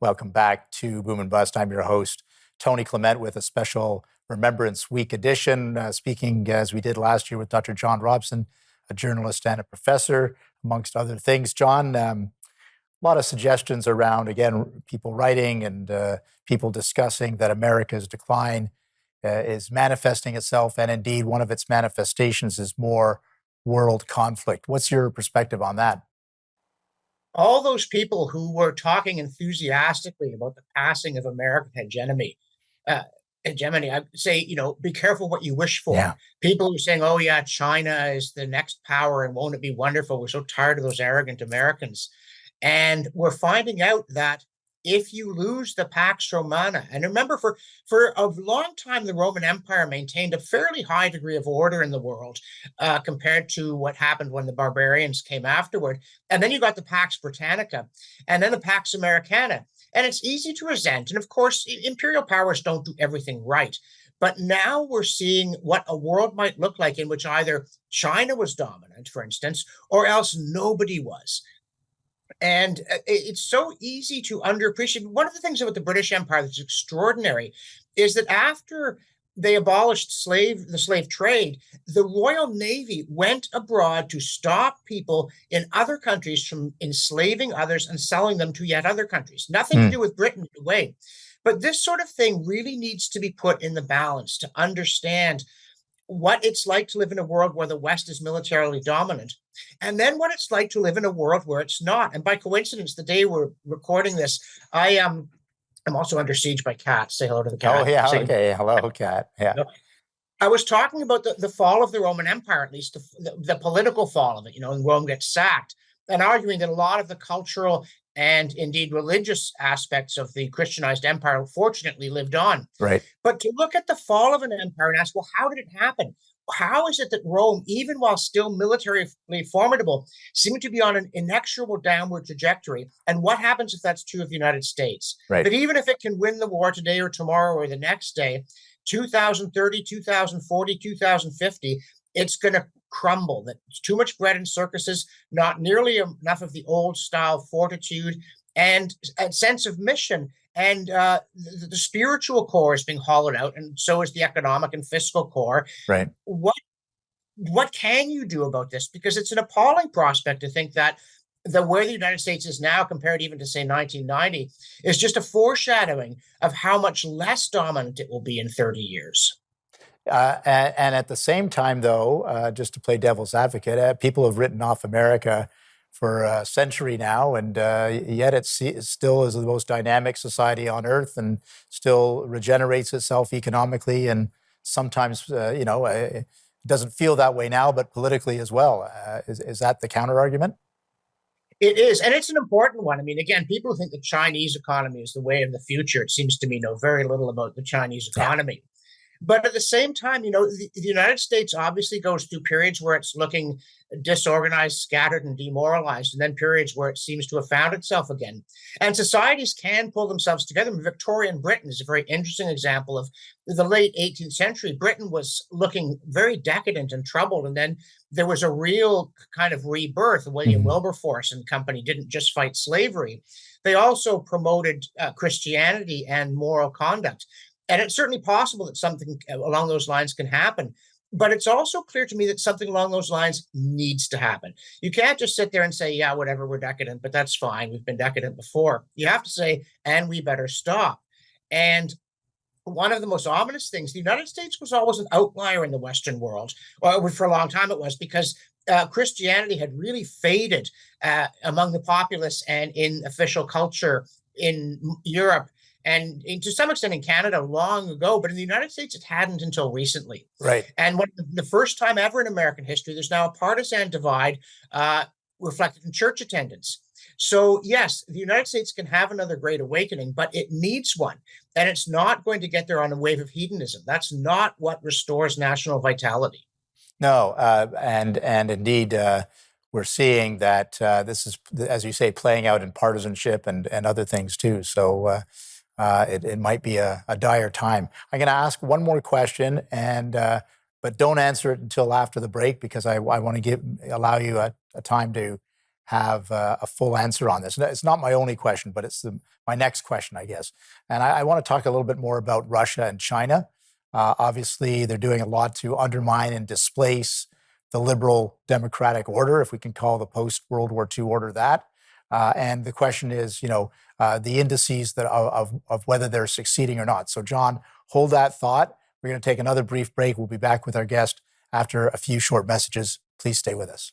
Welcome back to Boom and Bust. I'm your host, Tony Clement, with a special Remembrance Week edition, speaking as we did last year with Dr. John Robson, a journalist and a professor, amongst other things. John, a lot of suggestions around, again, people writing and people discussing that America's decline is manifesting itself, and indeed one of its manifestations is more world conflict. What's your perspective on that? All those people who were talking enthusiastically about the passing of American hegemony, I say, be careful what you wish for. Yeah. People who are saying, oh, yeah, China is the next power and won't it be wonderful? We're so tired of those arrogant Americans. And we're finding out that if you lose the Pax Romana, and remember, for a long time, the Roman Empire maintained a fairly high degree of order in the world compared to what happened when the barbarians came afterward. And then you got the Pax Britannica and then the Pax Americana. And it's easy to resent. And of course, imperial powers don't do everything right. But now we're seeing what a world might look like in which either China was dominant, for instance, or else nobody was. And it's so easy to underappreciate. One of the things about the British Empire that's extraordinary is that after they abolished the slave trade, the Royal Navy went abroad to stop people in other countries from enslaving others and selling them to yet other countries. Nothing to Hmm. do with Britain in a way. But this sort of thing really needs to be put in the balance to understand what it's like to live in a world where the West is militarily dominant, and then what it's like to live in a world where it's not. And by coincidence, the day we're recording this, I'm also under siege by cats. Say hello to the Oh, cat. yeah. Say Okay. Hello, Kat. Yeah. no. I was talking about the fall of the Roman Empire, at least the political fall of it, and Rome gets sacked, and arguing that a lot of the cultural and indeed religious aspects of the Christianized empire fortunately lived on. Right. But to look at the fall of an empire and ask, well, how did it happen? How is it that Rome, even while still militarily formidable, seemed to be on an inexorable downward trajectory? And what happens if that's true of the United States? Right. That even if it can win the war today or tomorrow or the next day, 2030, 2040, 2050, it's going to crumble. That it's too much bread and circuses, not nearly enough of the old style fortitude and a sense of mission. And the spiritual core is being hollowed out, and so is the economic and fiscal core. Right. What can you do about this? Because it's an appalling prospect to think that where the United States is now, compared even to say 1990, is just a foreshadowing of how much less dominant it will be in 30 years. And at the same time, though, just to play devil's advocate, people have written off America for a century now, and yet it still is the most dynamic society on earth, and still regenerates itself economically, and sometimes, it doesn't feel that way now, but politically as well. Is that the counter argument? It is, and it's an important one. I mean, again, people who think the Chinese economy is the way of the future, it seems to me know very little about the Chinese Yeah. economy. But at the same time, the United States obviously goes through periods where it's looking disorganized, scattered, and demoralized, and then periods where it seems to have found itself again. And societies can pull themselves together. Victorian Britain is a very interesting example of the late 18th century. Britain was looking very decadent and troubled, and then there was a real kind of rebirth. William Mhm. Wilberforce and company didn't just fight slavery. They also promoted Christianity and moral conduct. And it's certainly possible that something along those lines can happen. But it's also clear to me that something along those lines needs to happen. You can't just sit there and say, yeah, whatever, we're decadent, but that's fine. We've been decadent before. You have to say, and we better stop. And one of the most ominous things, the United States was always an outlier in the Western world. Well, for a long time it was, because Christianity had really faded among the populace and in official culture in Europe and to some extent in Canada long ago, but in the United States, it hadn't until recently. Right. And when the first time ever in American history, there's now a partisan divide reflected in church attendance. So, yes, the United States can have another great awakening, but it needs one. And it's not going to get there on a wave of hedonism. That's not what restores national vitality. No, and indeed, we're seeing that this is, as you say, playing out in partisanship and other things too. So it might be a dire time. I'm going to ask one more question, and but don't answer it until after the break, because I want to allow you a time to have a full answer on this. It's not my only question, but it's my next question, I guess. And I want to talk a little bit more about Russia and China. Obviously, they're doing a lot to undermine and displace the liberal democratic order, if we can call the post-World War II order that. And the question is, the indices of whether they're succeeding or not. So, John, hold that thought. We're going to take another brief break. We'll be back with our guest after a few short messages. Please stay with us.